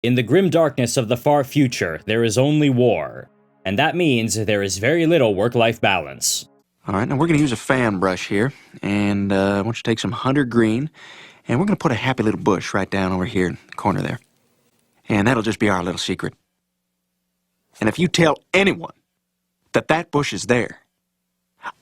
In the grim darkness of the far future, there is only war. And that means there is very little work-life balance. Alright, now we're going to use a fan brush here, and I want you to take some hunter green, and we're going to put a happy little bush right down over here in the corner there. And that'll just be our little secret. And if you tell anyone that that bush is there,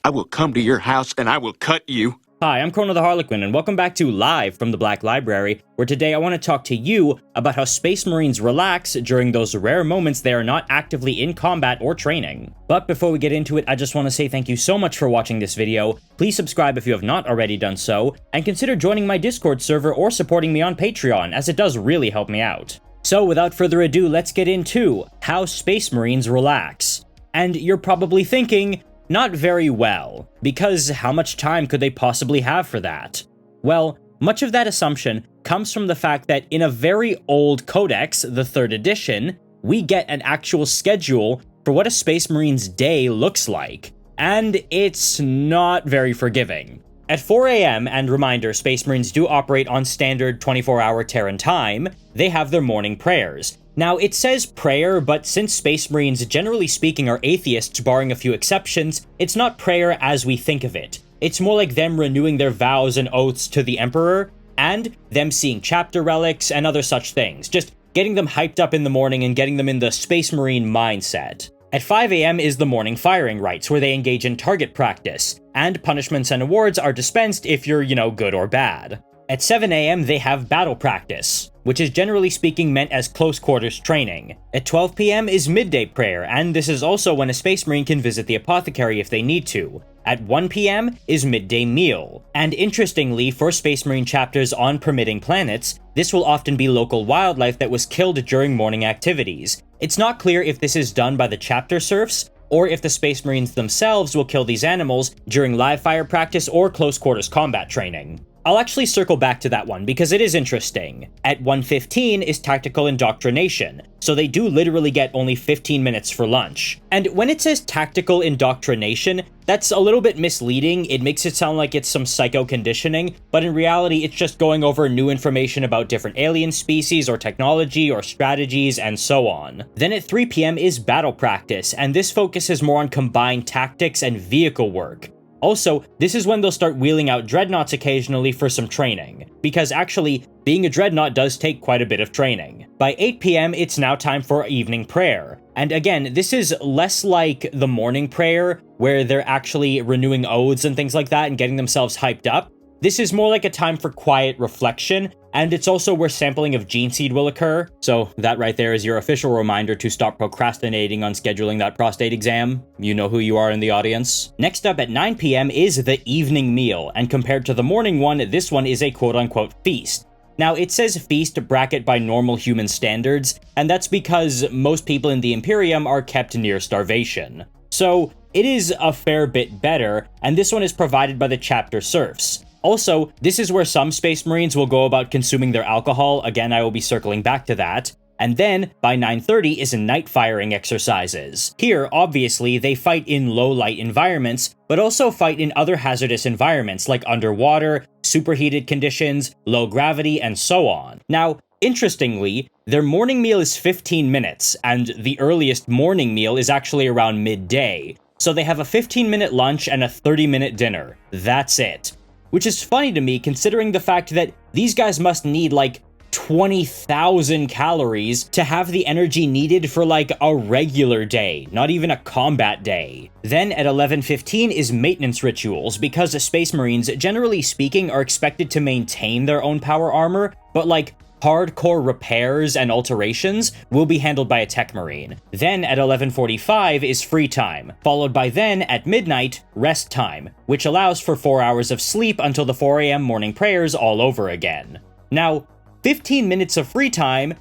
I will come to your house and I will cut you. Hi, I'm Chrono the Harlequin, and welcome back to Live from the Black Library, where today I want to talk to you about how Space Marines relax during those rare moments they are not actively in combat or training. But before we get into it, I just want to say thank you so much for watching this video. Please subscribe if you have not already done so, and consider joining my Discord server or supporting me on Patreon, as it does really help me out. So without further ado, let's get into how Space Marines relax. And you're probably thinking, not very well, because how much time could they possibly have for that? Well, much of that assumption comes from the fact that in a very old codex, the 3rd edition, we get an actual schedule for what a Space Marine's day looks like, and it's not very forgiving. At 4 AM, and reminder, Space Marines do operate on standard 24-hour Terran time, they have their morning prayers. Now, it says prayer, but since Space Marines, generally speaking, are atheists, barring a few exceptions, it's not prayer as we think of it. It's more like them renewing their vows and oaths to the Emperor, and them seeing chapter relics and other such things, just getting them hyped up in the morning and getting them in the Space Marine mindset. At 5 AM is the morning firing rites, where they engage in target practice, and punishments and awards are dispensed if you're, good or bad. At 7 AM, they have battle practice, which is generally speaking meant as close quarters training. At 12 PM is midday prayer, and this is also when a Space Marine can visit the apothecary if they need to. At 1 PM is midday meal, and interestingly, for Space Marine chapters on permitting planets, this will often be local wildlife that was killed during morning activities. It's not clear if this is done by the chapter serfs, or if the Space Marines themselves will kill these animals during live fire practice or close quarters combat training. I'll actually circle back to that one because it is interesting. At 1:15 is tactical indoctrination, so they do literally get only 15 minutes for lunch. And when it says tactical indoctrination, that's a little bit misleading. It makes it sound like it's some psycho conditioning, but in reality it's just going over new information about different alien species or technology or strategies and so on. Then at 3 PM is battle practice, and this focuses more on combined tactics and vehicle work. Also, this is when they'll start wheeling out dreadnoughts occasionally for some training, because actually, being a dreadnought does take quite a bit of training. By 8 PM, it's now time for evening prayer. And again, this is less like the morning prayer, where they're actually renewing oaths and things like that and getting themselves hyped up. This is more like a time for quiet reflection, and it's also where sampling of gene seed will occur, so that right there is your official reminder to stop procrastinating on scheduling that prostate exam. You know who you are in the audience. Next up at 9 PM is the evening meal, and compared to the morning one, this one is a quote-unquote feast. Now, it says feast bracket by normal human standards, and that's because most people in the Imperium are kept near starvation. So, it is a fair bit better, and this one is provided by the chapter serfs. Also, this is where some Space Marines will go about consuming their alcohol. Again, I will be circling back to that. And then, by 9:30 is night firing exercises. Here, obviously, they fight in low-light environments, but also fight in other hazardous environments like underwater, superheated conditions, low gravity, and so on. Now, interestingly, their morning meal is 15 minutes, and the earliest morning meal is actually around midday. So they have a 15-minute lunch and a 30-minute dinner. That's it. Which is funny to me considering the fact that these guys must need like 20,000 calories to have the energy needed for like a regular day, not even a combat day. Then at 11:15 is maintenance rituals, because Space Marines, generally speaking, are expected to maintain their own power armor, but like hardcore repairs and alterations will be handled by a tech marine. Then at 11:45 is free time, followed by then at midnight, rest time, which allows for 4 hours of sleep until the 4 AM morning prayers all over again. Now, 15 minutes of free time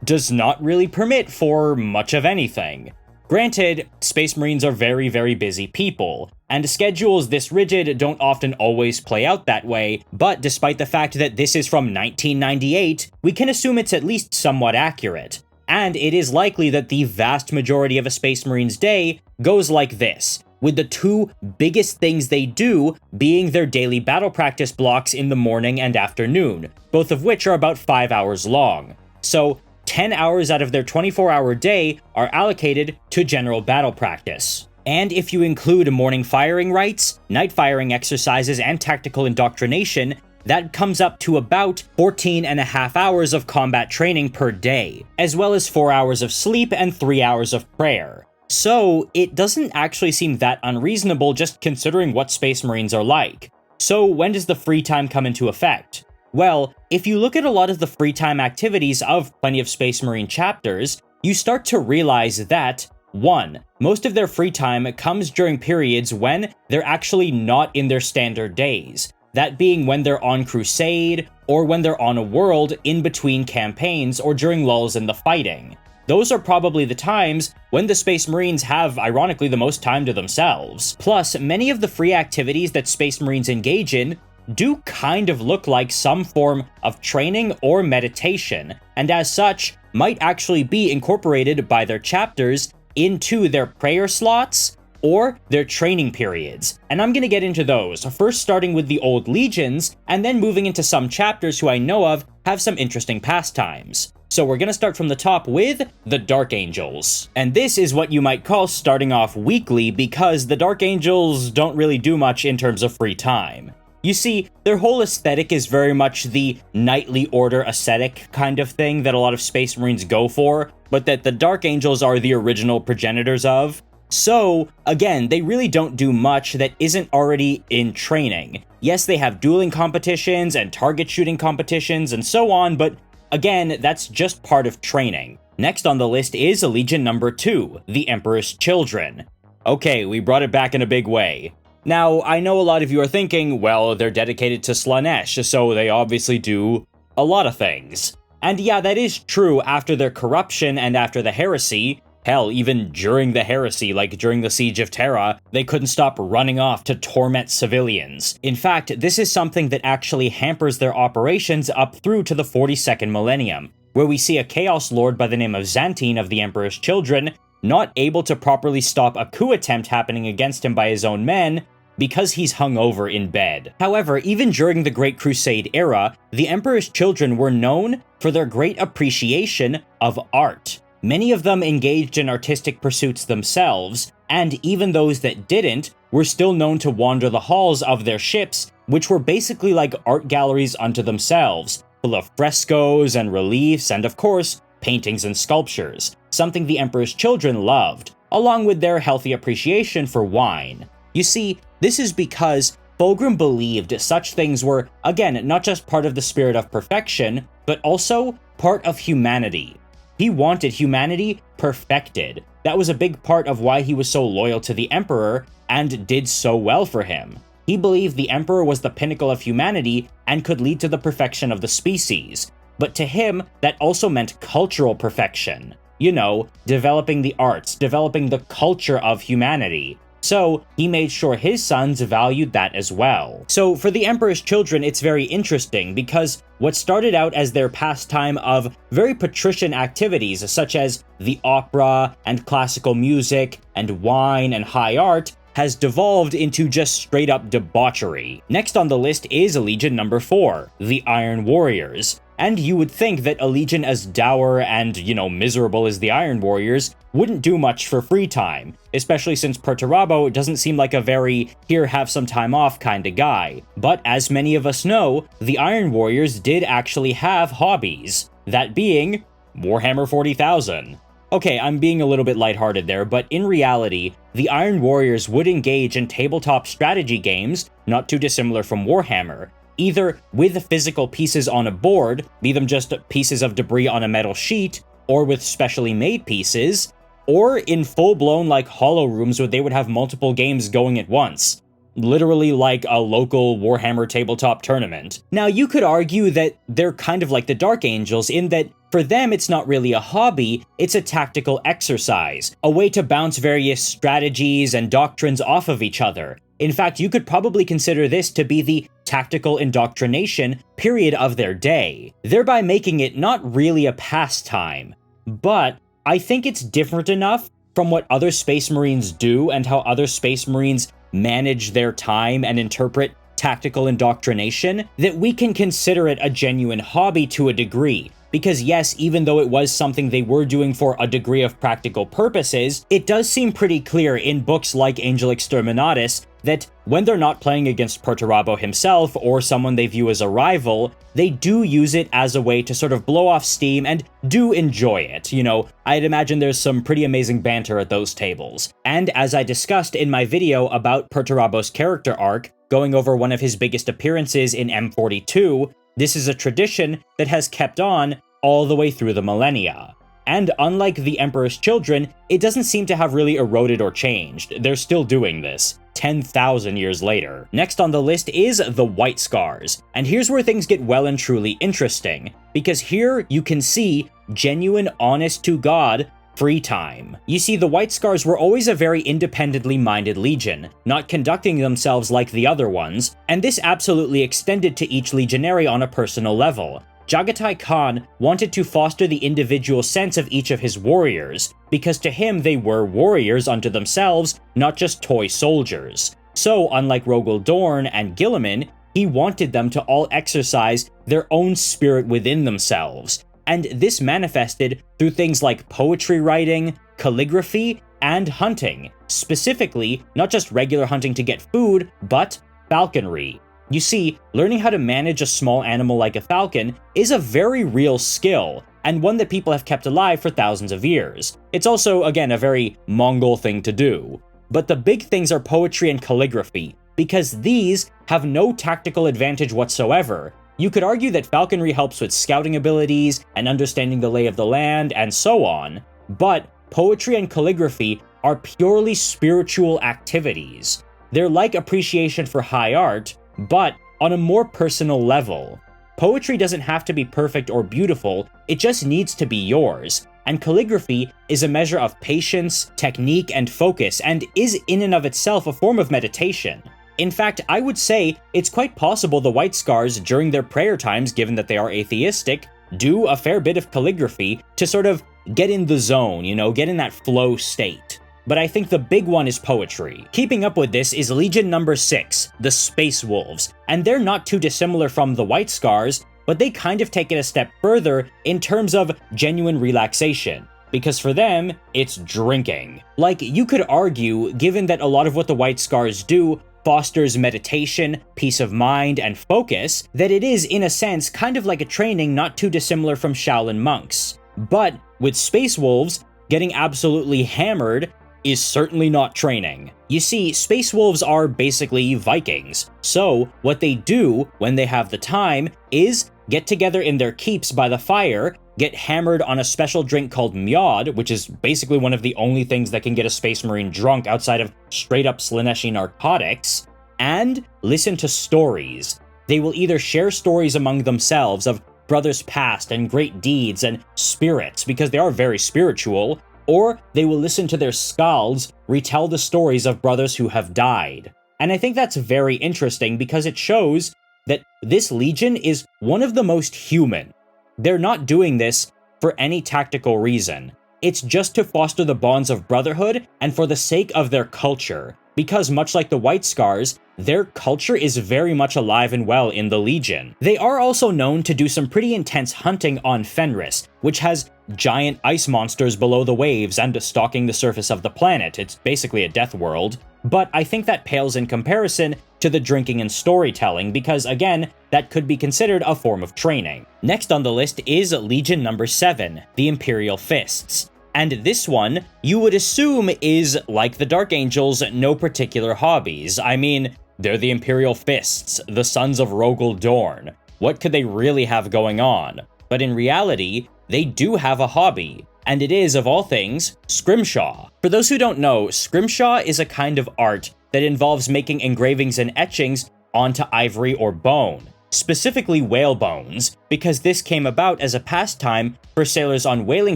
does not really permit for much of anything. Granted, Space Marines are very, very busy people, and schedules this rigid don't often always play out that way, but despite the fact that this is from 1998, we can assume it's at least somewhat accurate. And it is likely that the vast majority of a Space Marine's day goes like this, with the two biggest things they do being their daily battle practice blocks in the morning and afternoon, both of which are about 5 hours long. So, 10 hours out of their 24-hour day are allocated to general battle practice. And if you include morning firing rites, night firing exercises, and tactical indoctrination, that comes up to about 14.5 hours of combat training per day, as well as 4 hours of sleep and 3 hours of prayer. So, it doesn't actually seem that unreasonable just considering what Space Marines are like. So, when does the free time come into effect? Well, if you look at a lot of the free time activities of plenty of Space Marine chapters, you start to realize that 1. Most of their free time comes during periods when they're actually not in their standard days. That being when they're on crusade, or when they're on a world in between campaigns or during lulls in the fighting. Those are probably the times when the Space Marines have, ironically, the most time to themselves. Plus, many of the free activities that Space Marines engage in do kind of look like some form of training or meditation, and as such, might actually be incorporated by their chapters into their prayer slots or their training periods. And I'm gonna get into those, first starting with the old legions, and then moving into some chapters who I know of have some interesting pastimes. So we're gonna start from the top with the Dark Angels. And this is what you might call starting off weekly, because the Dark Angels don't really do much in terms of free time. You see, their whole aesthetic is very much the knightly order aesthetic kind of thing that a lot of Space Marines go for, but that the Dark Angels are the original progenitors of. So, again, they really don't do much that isn't already in training. Yes, they have dueling competitions and target shooting competitions and so on, but again, that's just part of training. Next on the list is Legion number 2, the Emperor's Children. Okay, we brought it back in a big way. Now, I know a lot of you are thinking, well, they're dedicated to Slaanesh, so they obviously do a lot of things. And yeah, that is true after their corruption and after the heresy. Hell, even during the heresy, like during the Siege of Terra, they couldn't stop running off to torment civilians. In fact, this is something that actually hampers their operations up through to the 42nd millennium, where we see a Chaos Lord by the name of Xantine of the Emperor's Children not able to properly stop a coup attempt happening against him by his own men, because he's hungover in bed. However, even during the Great Crusade era, the Emperor's Children were known for their great appreciation of art. Many of them engaged in artistic pursuits themselves, and even those that didn't were still known to wander the halls of their ships, which were basically like art galleries unto themselves, full of frescoes and reliefs and, of course, paintings and sculptures, something the Emperor's Children loved, along with their healthy appreciation for wine. You see, this is because Fulgrim believed such things were, again, not just part of the spirit of perfection, but also part of humanity. He wanted humanity perfected. That was a big part of why he was so loyal to the Emperor and did so well for him. He believed the Emperor was the pinnacle of humanity and could lead to the perfection of the species. But to him, that also meant cultural perfection. You know, developing the arts, developing the culture of humanity. So, he made sure his sons valued that as well. So, for the Emperor's Children, it's very interesting, because what started out as their pastime of very patrician activities, such as the opera, and classical music, and wine, and high art, has devolved into just straight-up debauchery. Next on the list is Legion number 4, the Iron Warriors. And you would think that a legion as dour and, miserable as the Iron Warriors wouldn't do much for free time, especially since Perturabo doesn't seem like a very here have some time off kind of guy. But as many of us know, the Iron Warriors did actually have hobbies, that being Warhammer 40,000. Okay, I'm being a little bit lighthearted there, but in reality, the Iron Warriors would engage in tabletop strategy games, not too dissimilar from Warhammer, either with physical pieces on a board, be them just pieces of debris on a metal sheet, or with specially made pieces, or in full-blown hollow rooms where they would have multiple games going at once. Literally like a local Warhammer tabletop tournament. Now, you could argue that they're kind of like the Dark Angels in that for them it's not really a hobby, it's a tactical exercise, a way to bounce various strategies and doctrines off of each other. In fact, you could probably consider this to be the tactical indoctrination period of their day, thereby making it not really a pastime. But I think it's different enough from what other Space Marines do and how other Space Marines manage their time and interpret tactical indoctrination that we can consider it a genuine hobby to a degree, because yes, even though it was something they were doing for a degree of practical purposes, it does seem pretty clear in books like Angel Exterminatus that when they're not playing against Perturabo himself or someone they view as a rival, they do use it as a way to sort of blow off steam and do enjoy it. You know, I'd imagine there's some pretty amazing banter at those tables. And as I discussed in my video about Perturabo's character arc, going over one of his biggest appearances in M42, this is a tradition that has kept on all the way through the millennia. And unlike the Emperor's Children, it doesn't seem to have really eroded or changed. They're still doing this 10,000 years later. Next on the list is the White Scars. And here's where things get well and truly interesting, because here you can see genuine, honest-to-God free time. You see, the White Scars were always a very independently minded legion, not conducting themselves like the other ones, and this absolutely extended to each legionary on a personal level. Jagatai Khan wanted to foster the individual sense of each of his warriors, because to him they were warriors unto themselves, not just toy soldiers. So, unlike Rogel Dorn and Guilliman, he wanted them to all exercise their own spirit within themselves, and this manifested through things like poetry writing, calligraphy, and hunting. Specifically, not just regular hunting to get food, but falconry. You see, learning how to manage a small animal like a falcon is a very real skill, and one that people have kept alive for thousands of years. It's also, again, a very Mongol thing to do. But the big things are poetry and calligraphy, because these have no tactical advantage whatsoever. You could argue that falconry helps with scouting abilities and understanding the lay of the land and so on, but poetry and calligraphy are purely spiritual activities. They're like appreciation for high art, but on a more personal level. Poetry doesn't have to be perfect or beautiful, it just needs to be yours. And calligraphy is a measure of patience, technique, and focus, and is in and of itself a form of meditation. In fact, I would say it's quite possible the White Scars, during their prayer times, given that they are atheistic, do a fair bit of calligraphy to sort of get in the zone, you know, get in that flow state. But I think the big one is poetry. Keeping up with this is Legion number 6, the Space Wolves, and they're not too dissimilar from the White Scars, but they kind of take it a step further in terms of genuine relaxation, because for them, it's drinking. Like, you could argue, given that a lot of what the White Scars do fosters meditation, peace of mind, and focus, that it is, in a sense, kind of like a training not too dissimilar from Shaolin monks. But with Space Wolves, getting absolutely hammered is certainly not training. You see, Space Wolves are basically Vikings, so what they do when they have the time is get together in their keeps by the fire, get hammered on a special drink called Mjod, which is basically one of the only things that can get a Space Marine drunk outside of straight-up Slaneshi narcotics, and listen to stories. They will either share stories among themselves of brothers past and great deeds and spirits, because they are very spiritual, or they will listen to their skalds retell the stories of brothers who have died. And I think that's very interesting because it shows that this legion is one of the most human. They're not doing this for any tactical reason. It's just to foster the bonds of brotherhood and for the sake of their culture, because much like the White Scars, their culture is very much alive and well in the Legion. They are also known to do some pretty intense hunting on Fenris, which has giant ice monsters below the waves and stalking the surface of the planet. It's basically a death world. But I think that pales in comparison to the drinking and storytelling, because again, that could be considered a form of training. Next on the list is Legion number 7, the Imperial Fists. And this one, you would assume is, like the Dark Angels, no particular hobbies. I mean, they're the Imperial Fists, the sons of Rogel Dorn. What could they really have going on? But in reality, they do have a hobby, and it is, of all things, scrimshaw. For those who don't know, scrimshaw is a kind of art that involves making engravings and etchings onto ivory or bone, specifically whale bones, because this came about as a pastime for sailors on whaling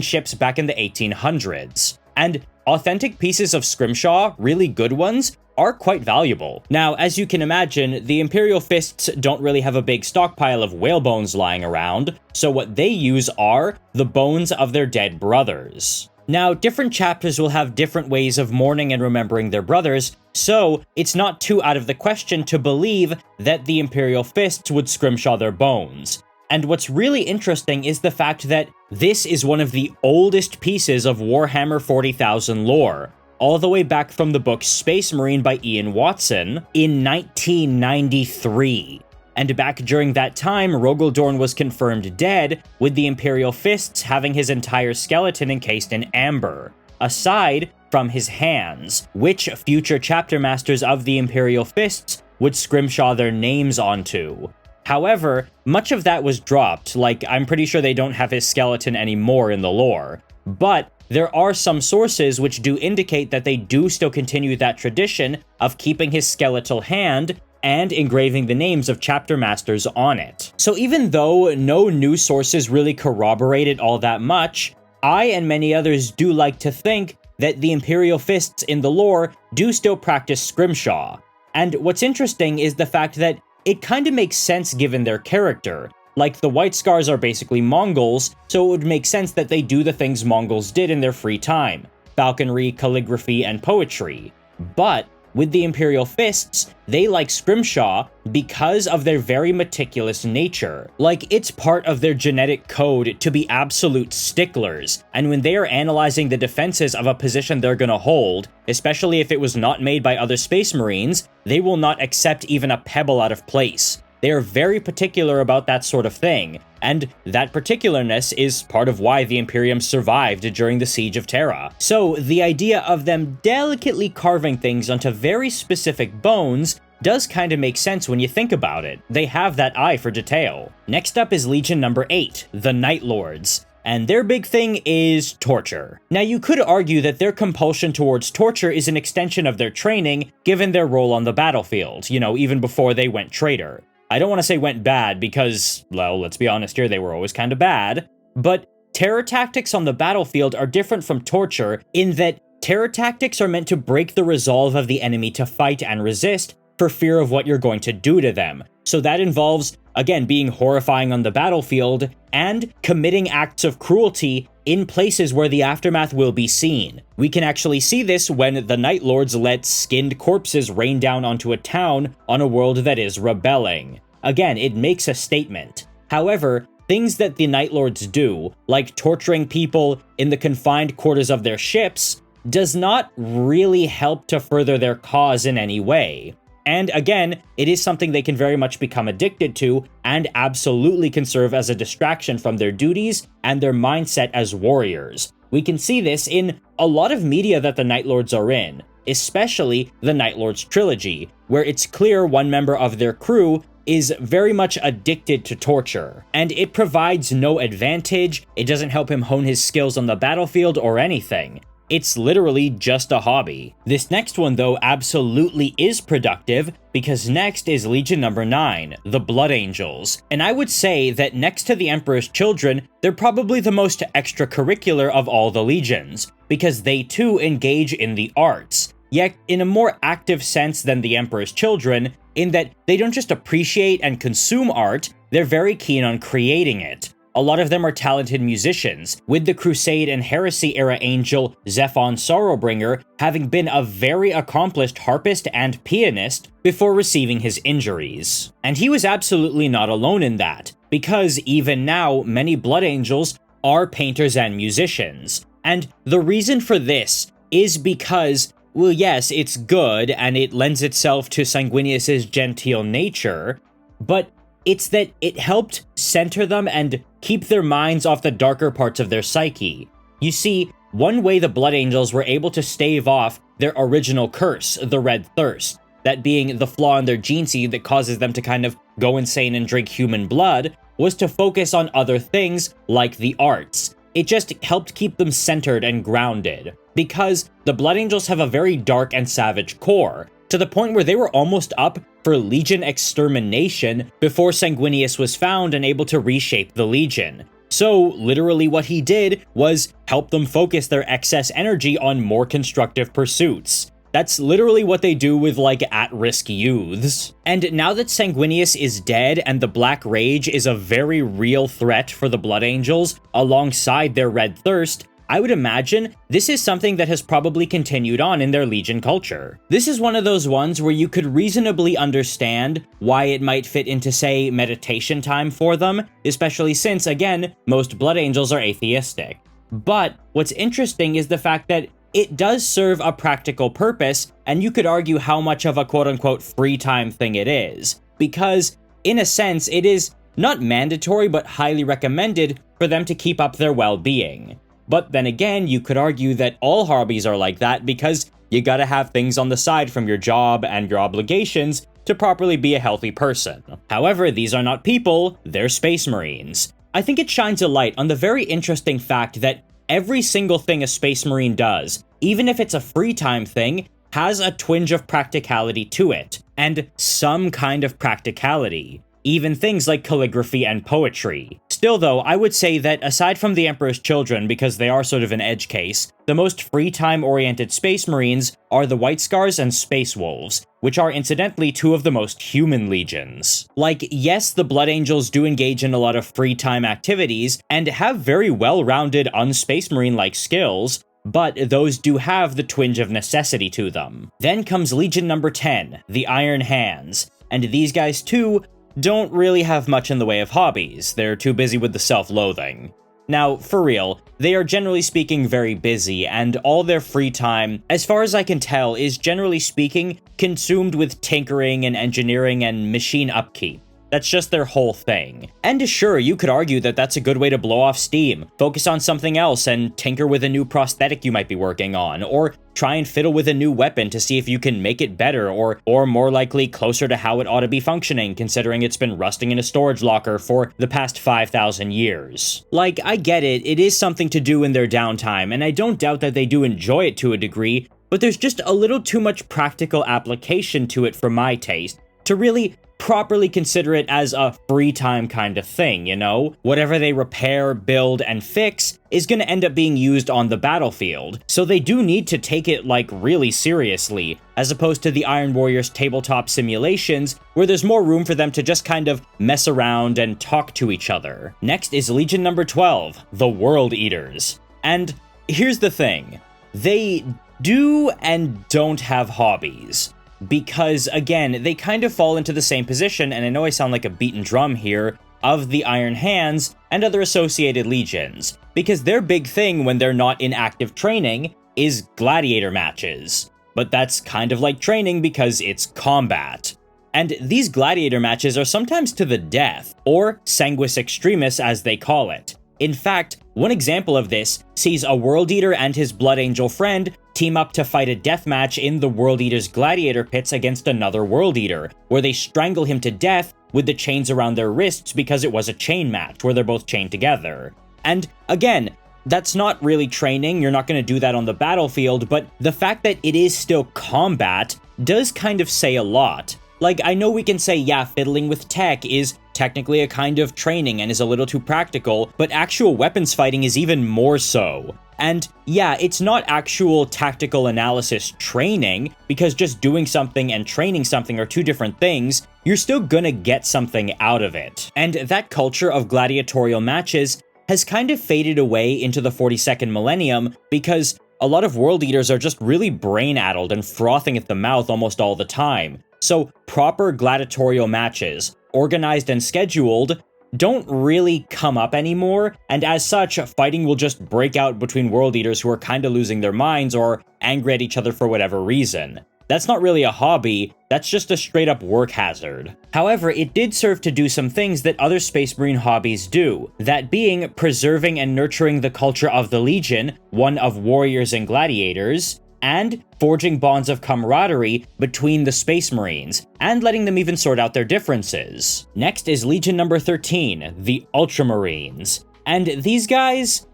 ships back in the 1800s. And authentic pieces of scrimshaw, really good ones, are quite valuable. Now, as you can imagine, the Imperial Fists don't really have a big stockpile of whale bones lying around, so what they use are the bones of their dead brothers. Now, different chapters will have different ways of mourning and remembering their brothers, so it's not too out of the question to believe that the Imperial Fists would scrimshaw their bones. And what's really interesting is the fact that this is one of the oldest pieces of Warhammer 40,000 lore, all the way back from the book Space Marine by Ian Watson in 1993. And back during that time, Rogaldorn was confirmed dead, with the Imperial Fists having his entire skeleton encased in amber, aside from his hands, which future chapter masters of the Imperial Fists would scrimshaw their names onto. However, much of that was dropped, like I'm pretty sure they don't have his skeleton anymore in the lore, but there are some sources which do indicate that they do still continue that tradition of keeping his skeletal hand and engraving the names of chapter masters on it. So even though no news sources really corroborate it all that much, I and many others do like to think that the Imperial Fists in the lore do still practice scrimshaw. And what's interesting is the fact that it kind of makes sense given their character. Like, the White Scars are basically Mongols, so it would make sense that they do the things Mongols did in their free time: falconry, calligraphy, and poetry. But with the Imperial Fists, they like scrimshaw because of their very meticulous nature. Like, it's part of their genetic code to be absolute sticklers, and when they are analyzing the defenses of a position they're gonna hold, especially if it was not made by other Space Marines, they will not accept even a pebble out of place. They are very particular about that sort of thing, and that particularness is part of why the Imperium survived during the Siege of Terra. So the idea of them delicately carving things onto very specific bones does kind of make sense when you think about it. They have that eye for detail. Next up is Legion number 8, the Night Lords. And their big thing is torture. Now, you could argue that their compulsion towards torture is an extension of their training, given their role on the battlefield, even before they went traitor. I don't want to say went bad because, well, let's be honest here, they were always kind of bad, but terror tactics on the battlefield are different from torture in that terror tactics are meant to break the resolve of the enemy to fight and resist for fear of what you're going to do to them. So that involves, again, being horrifying on the battlefield and committing acts of cruelty in places where the aftermath will be seen. We can actually see this when the Night Lords let skinned corpses rain down onto a town on a world that is rebelling. Again, it makes a statement. However, things that the Night Lords do, like torturing people in the confined quarters of their ships, does not really help to further their cause in any way. And again, it is something they can very much become addicted to, and absolutely can serve as a distraction from their duties and their mindset as warriors. We can see this in a lot of media that the Night Lords are in, especially the Night Lords trilogy, where it's clear one member of their crew is very much addicted to torture, and it provides no advantage. It doesn't help him hone his skills on the battlefield or anything. It's literally just a hobby. This next one, though, absolutely is productive, because next is Legion number 9, the Blood Angels. And I would say that next to the Emperor's Children, they're probably the most extracurricular of all the legions, because they too engage in the arts, yet in a more active sense than the Emperor's Children, in that they don't just appreciate and consume art, they're very keen on creating it. A lot of them are talented musicians, with the Crusade and Heresy era angel Zephon Sorrowbringer having been a very accomplished harpist and pianist before receiving his injuries. And he was absolutely not alone in that, because even now, many Blood Angels are painters and musicians. And the reason for this is because, well, yes, it's good and it lends itself to Sanguinius's genteel nature, but it's that it helped center them and keep their minds off the darker parts of their psyche. You see, one way the Blood Angels were able to stave off their original curse, the Red Thirst, that being the flaw in their gene seed that causes them to kind of go insane and drink human blood, was to focus on other things like the arts. It just helped keep them centered and grounded, because the Blood Angels have a very dark and savage core, to the point where they were almost up for Legion extermination before Sanguinius was found and able to reshape the Legion. So, literally what he did was help them focus their excess energy on more constructive pursuits. That's literally what they do with, like, at-risk youths. And now that Sanguinius is dead and the Black Rage is a very real threat for the Blood Angels, alongside their Red Thirst, I would imagine this is something that has probably continued on in their Legion culture. This is one of those ones where you could reasonably understand why it might fit into, say, meditation time for them, especially since, again, most Blood Angels are atheistic. But what's interesting is the fact that it does serve a practical purpose, and you could argue how much of a quote-unquote free time thing it is, because, in a sense, it is not mandatory but highly recommended for them to keep up their well-being. But then again, you could argue that all hobbies are like that because you gotta have things on the side from your job and your obligations to properly be a healthy person. However, these are not people, they're Space Marines. I think it shines a light on the very interesting fact that every single thing a Space Marine does, even if it's a free time thing, has a twinge of practicality to it, and some kind of practicality. Even things like calligraphy and poetry. Still though, I would say that aside from the Emperor's Children, because they are sort of an edge case, the most free time oriented Space Marines are the White Scars and Space Wolves, which are incidentally two of the most human legions. Like, yes, the Blood Angels do engage in a lot of free time activities, and have very well-rounded un-Space Marine-like skills, but those do have the twinge of necessity to them. Then comes Legion number 10, the Iron Hands, and these guys too don't really have much in the way of hobbies. They're too busy with the self-loathing. Now, for real, they are generally speaking very busy, and all their free time, as far as I can tell, is generally speaking consumed with tinkering and engineering and machine upkeep. That's just their whole thing. And sure, you could argue that that's a good way to blow off steam, focus on something else and tinker with a new prosthetic you might be working on, or try and fiddle with a new weapon to see if you can make it better, or more likely closer to how it ought to be functioning, considering it's been rusting in a storage locker for the past 5,000 years. Like, I get it, it is something to do in their downtime, and I don't doubt that they do enjoy it to a degree, but there's just a little too much practical application to it for my taste, to really properly consider it as a free time kind of thing, you know? Whatever they repair, build, and fix is gonna end up being used on the battlefield, so they do need to take it, like, really seriously, as opposed to the Iron Warriors tabletop simulations, where there's more room for them to just kind of mess around and talk to each other. Next is Legion number 12, the World Eaters. And here's the thing, they do and don't have hobbies. Because, again, they kind of fall into the same position, and I know I sound like a beaten drum here, of the Iron Hands and other associated legions, because their big thing when they're not in active training is gladiator matches. But that's kind of like training because it's combat. And these gladiator matches are sometimes to the death, or sanguis extremis as they call it. In fact, one example of this sees a World Eater and his Blood Angel friend team up to fight a deathmatch in the World Eater's gladiator pits against another World Eater, where they strangle him to death with the chains around their wrists because it was a chain match where they're both chained together. And again, that's not really training, you're not going to do that on the battlefield, but the fact that it is still combat does kind of say a lot. Like, I know we can say, yeah, fiddling with tech is technically a kind of training and is a little too practical, but actual weapons fighting is even more so. And yeah, it's not actual tactical analysis training, because just doing something and training something are two different things. You're still gonna get something out of it. And that culture of gladiatorial matches has kind of faded away into the 42nd millennium, because a lot of World Eaters are just really brain-addled and frothing at the mouth almost all the time. So proper gladiatorial matches, organized and scheduled, don't really come up anymore, and as such, fighting will just break out between World Eaters who are kinda losing their minds or angry at each other for whatever reason. That's not really a hobby, that's just a straight-up work hazard. However, it did serve to do some things that other Space Marine hobbies do, that being preserving and nurturing the culture of the Legion, one of warriors and gladiators, and forging bonds of camaraderie between the Space Marines, and letting them even sort out their differences. Next is Legion number 13, the Ultramarines. And these guys,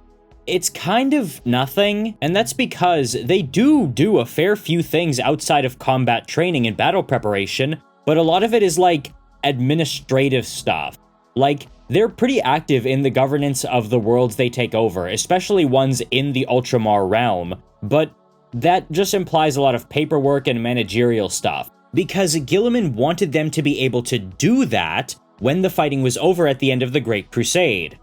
it's kind of nothing, and that's because they do a fair few things outside of combat training and battle preparation, but a lot of it is like administrative stuff. Like, they're pretty active in the governance of the worlds they take over, especially ones in the Ultramar realm, but that just implies a lot of paperwork and managerial stuff, because Guilliman wanted them to be able to do that when the fighting was over at the end of the Great Crusade.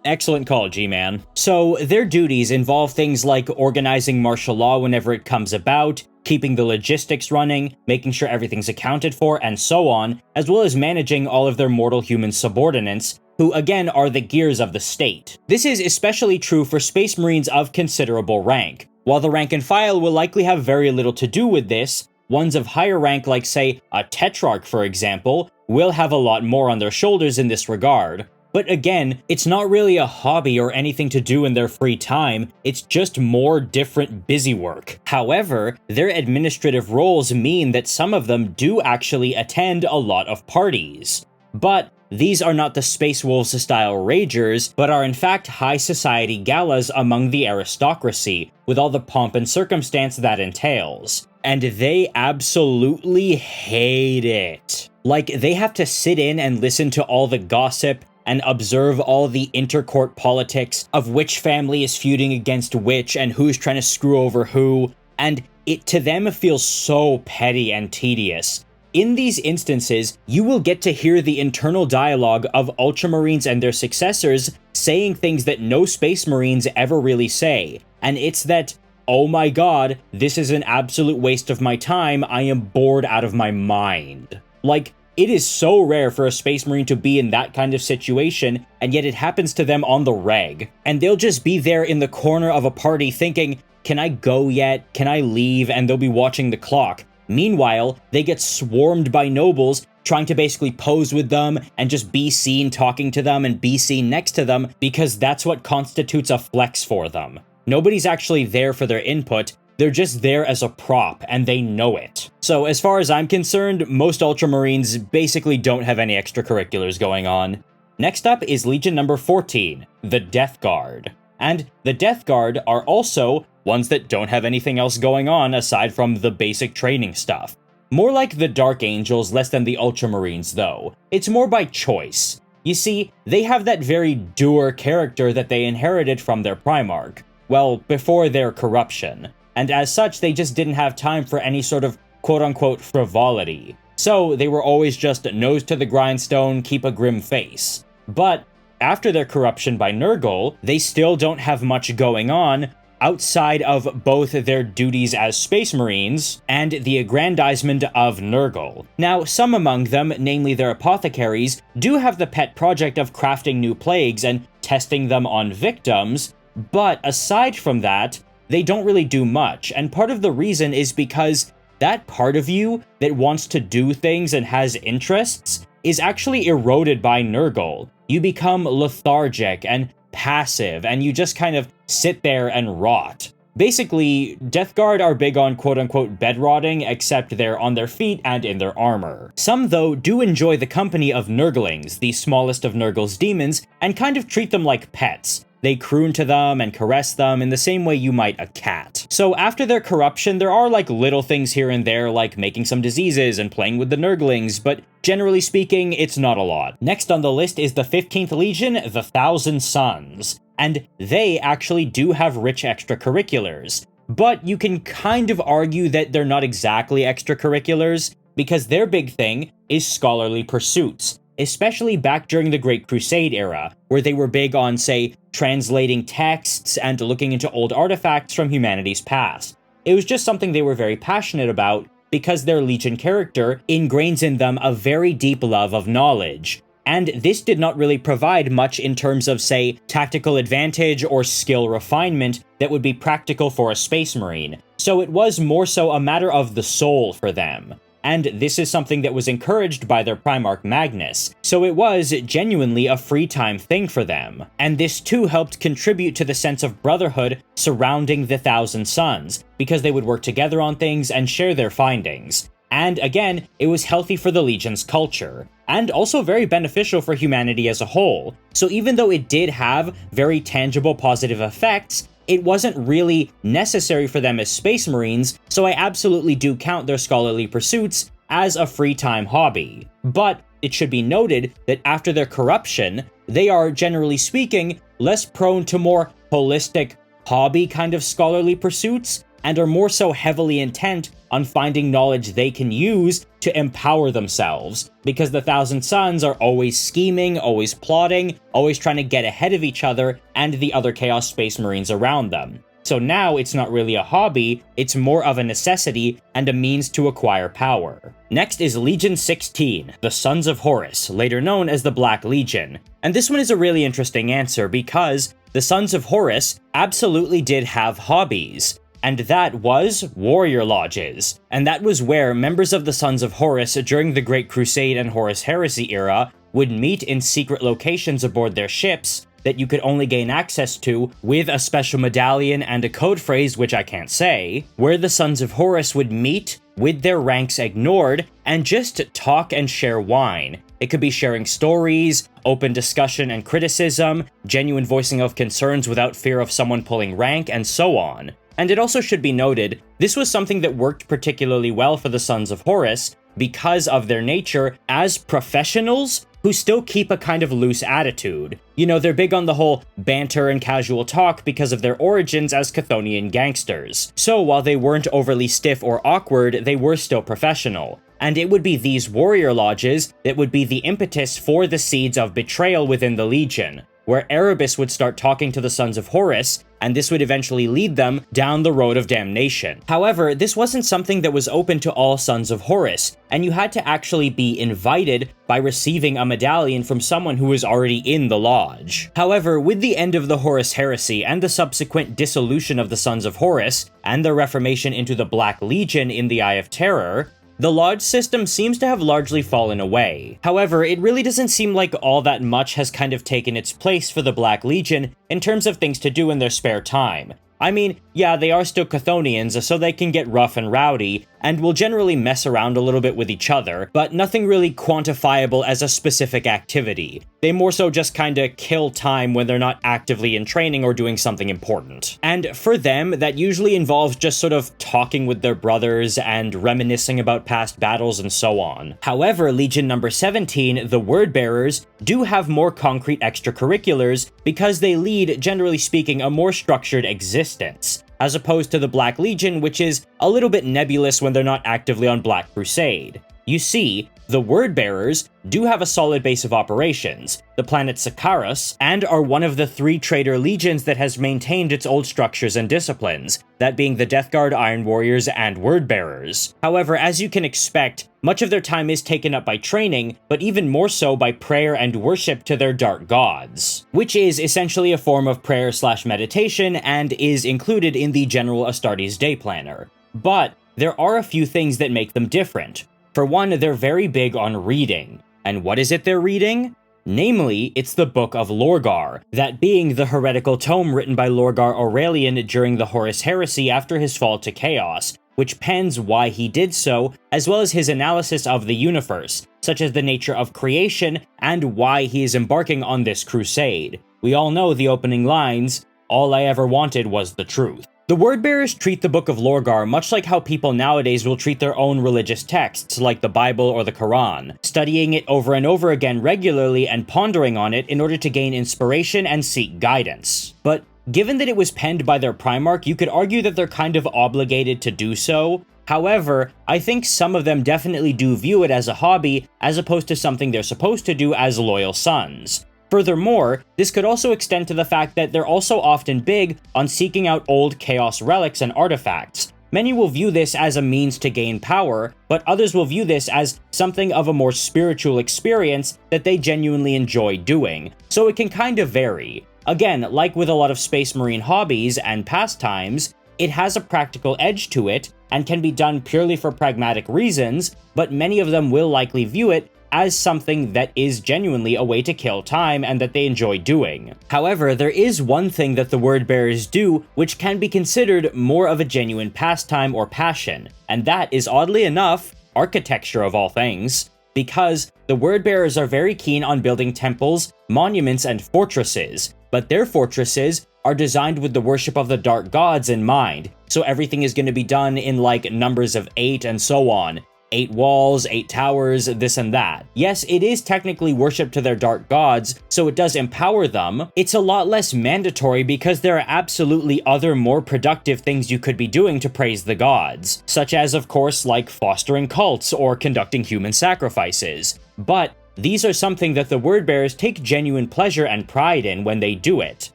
Excellent call, G-Man. So, their duties involve things like organizing martial law whenever it comes about, keeping the logistics running, making sure everything's accounted for, and so on, as well as managing all of their mortal human subordinates, who again are the gears of the state. This is especially true for Space Marines of considerable rank. While the rank and file will likely have very little to do with this, ones of higher rank like, say, a Tetrarch for example, will have a lot more on their shoulders in this regard. But again, it's not really a hobby or anything to do in their free time, it's just more different busy work. However, their administrative roles mean that some of them do actually attend a lot of parties. But these are not the Space Wolves-style ragers, but are in fact high society galas among the aristocracy, with all the pomp and circumstance that entails. And they absolutely hate it. Like, they have to sit in and listen to all the gossip, and observe all the intercourt politics of which family is feuding against which and who's trying to screw over who, and it to them feels so petty and tedious. In these instances, you will get to hear the internal dialogue of Ultramarines and their successors saying things that no Space Marines ever really say, and it's that, oh my god, this is an absolute waste of my time, I am bored out of my mind. Like, it is so rare for a Space Marine to be in that kind of situation, and yet it happens to them on the reg. And they'll just be there in the corner of a party thinking, can I go yet? Can I leave? And they'll be watching the clock. Meanwhile, they get swarmed by nobles trying to basically pose with them and just be seen talking to them and be seen next to them because that's what constitutes a flex for them. Nobody's actually there for their input, they're just there as a prop, and they know it. So as far as I'm concerned, most Ultramarines basically don't have any extracurriculars going on. Next up is Legion number 14, the Death Guard. And the Death Guard are also ones that don't have anything else going on aside from the basic training stuff. More like the Dark Angels, less than the Ultramarines though. It's more by choice. You see, they have that very doer character that they inherited from their Primarch. Well, before their corruption. And as such, they just didn't have time for any sort of quote-unquote frivolity. So they were always just nose to the grindstone, keep a grim face. But after their corruption by Nurgle, they still don't have much going on outside of both their duties as Space Marines and the aggrandizement of Nurgle. Now, some among them, namely their apothecaries, do have the pet project of crafting new plagues and testing them on victims, but aside from that, they don't really do much, and part of the reason is because that part of you that wants to do things and has interests is actually eroded by Nurgle. You become lethargic and passive, and you just kind of sit there and rot. Basically, Death Guard are big on quote-unquote bed-rotting, except they're on their feet and in their armor. Some, though, do enjoy the company of Nurglings, the smallest of Nurgle's demons, and kind of treat them like pets. They croon to them and caress them in the same way you might a cat. So after their corruption, there are like little things here and there like making some diseases and playing with the Nurglings, but generally speaking, it's not a lot. Next on the list is the 15th Legion, the Thousand Sons. And they actually do have rich extracurriculars. But you can kind of argue that they're not exactly extracurriculars, because their big thing is scholarly pursuits. Especially back during the Great Crusade era, where they were big on, say, translating texts and looking into old artifacts from humanity's past. It was just something they were very passionate about, because their Legion character ingrains in them a very deep love of knowledge. And this did not really provide much in terms of, say, tactical advantage or skill refinement that would be practical for a Space Marine. So it was more so a matter of the soul for them. And this is something that was encouraged by their Primarch Magnus, so it was genuinely a free time thing for them. And this too helped contribute to the sense of brotherhood surrounding the Thousand Sons, because they would work together on things and share their findings. And again, it was healthy for the Legion's culture, and also very beneficial for humanity as a whole. So even though it did have very tangible positive effects, it wasn't really necessary for them as Space Marines, so I absolutely do count their scholarly pursuits as a free time hobby. But it should be noted that after their corruption, they are, generally speaking, less prone to more holistic, hobby kind of scholarly pursuits, and are more so heavily intent on finding knowledge they can use to empower themselves, because the Thousand Sons are always scheming, always plotting, always trying to get ahead of each other and the other Chaos Space Marines around them. So now it's not really a hobby, it's more of a necessity and a means to acquire power. Next is Legion 16, the Sons of Horus, later known as the Black Legion. And this one is a really interesting answer because the Sons of Horus absolutely did have hobbies. And that was warrior lodges. And that was where members of the Sons of Horus during the Great Crusade and Horus Heresy era would meet in secret locations aboard their ships that you could only gain access to with a special medallion and a code phrase which I can't say, where the Sons of Horus would meet with their ranks ignored and just talk and share wine. It could be sharing stories, open discussion and criticism, genuine voicing of concerns without fear of someone pulling rank, and so on. And it also should be noted, this was something that worked particularly well for the Sons of Horus because of their nature as professionals who still keep a kind of loose attitude. You know, they're big on the whole banter and casual talk because of their origins as Chthonian gangsters. So while they weren't overly stiff or awkward, they were still professional. And it would be these warrior lodges that would be the impetus for the seeds of betrayal within the Legion, where Erebus would start talking to the Sons of Horus, and this would eventually lead them down the road of damnation. However, this wasn't something that was open to all Sons of Horus, and you had to actually be invited by receiving a medallion from someone who was already in the lodge. However, with the end of the Horus Heresy and the subsequent dissolution of the Sons of Horus, and their reformation into the Black Legion in the Eye of Terror, the lodge system seems to have largely fallen away. However, it really doesn't seem like all that much has kind of taken its place for the Black Legion in terms of things to do in their spare time. I mean, yeah, they are still Chthonians, so they can get rough and rowdy, and will generally mess around a little bit with each other, but nothing really quantifiable as a specific activity. They more so just kinda kill time when they're not actively in training or doing something important. And for them, that usually involves just sort of talking with their brothers and reminiscing about past battles and so on. However, Legion number 17, the Word Bearers, do have more concrete extracurriculars because they lead, generally speaking, a more structured existence, as opposed to the Black Legion, which is a little bit nebulous when they're not actively on Black Crusade. You see, the Word Bearers do have a solid base of operations, the planet Sakaris, and are one of the 3 traitor legions that has maintained its old structures and disciplines, that being the Death Guard, Iron Warriors, and Word Bearers. However, as you can expect, much of their time is taken up by training, but even more so by prayer and worship to their dark gods, which is essentially a form of prayer/meditation and is included in the general Astartes Day Planner. But there are a few things that make them different. For one, they're very big on reading. And what is it they're reading? Namely, it's the Book of Lorgar, that being the heretical tome written by Lorgar Aurelian during the Horus Heresy after his fall to Chaos, which pens why he did so, as well as his analysis of the universe, such as the nature of creation and why he is embarking on this crusade. We all know the opening lines, "All I ever wanted was the truth." The Word-Bearers treat the Book of Lorgar much like how people nowadays will treat their own religious texts, like the Bible or the Quran, studying it over and over again regularly and pondering on it in order to gain inspiration and seek guidance. But given that it was penned by their Primarch, you could argue that they're kind of obligated to do so. However, I think some of them definitely do view it as a hobby, as opposed to something they're supposed to do as loyal sons. Furthermore, this could also extend to the fact that they're also often big on seeking out old Chaos relics and artifacts. Many will view this as a means to gain power, but others will view this as something of a more spiritual experience that they genuinely enjoy doing, so it can kind of vary. Again, like with a lot of Space Marine hobbies and pastimes, it has a practical edge to it and can be done purely for pragmatic reasons, but many of them will likely view it as something that is genuinely a way to kill time and that they enjoy doing. However, there is one thing that the Word-Bearers do which can be considered more of a genuine pastime or passion, and that is, oddly enough, architecture of all things, because the Word-Bearers are very keen on building temples, monuments, and fortresses, but their fortresses are designed with the worship of the dark gods in mind, so everything is going to be done in like numbers of 8 and so on. 8 walls, 8 towers, this and that. Yes, it is technically worship to their dark gods, so it does empower them. It's a lot less mandatory because there are absolutely other more productive things you could be doing to praise the gods, such as, of course, like fostering cults or conducting human sacrifices. But these are something that the word-bearers take genuine pleasure and pride in when they do it.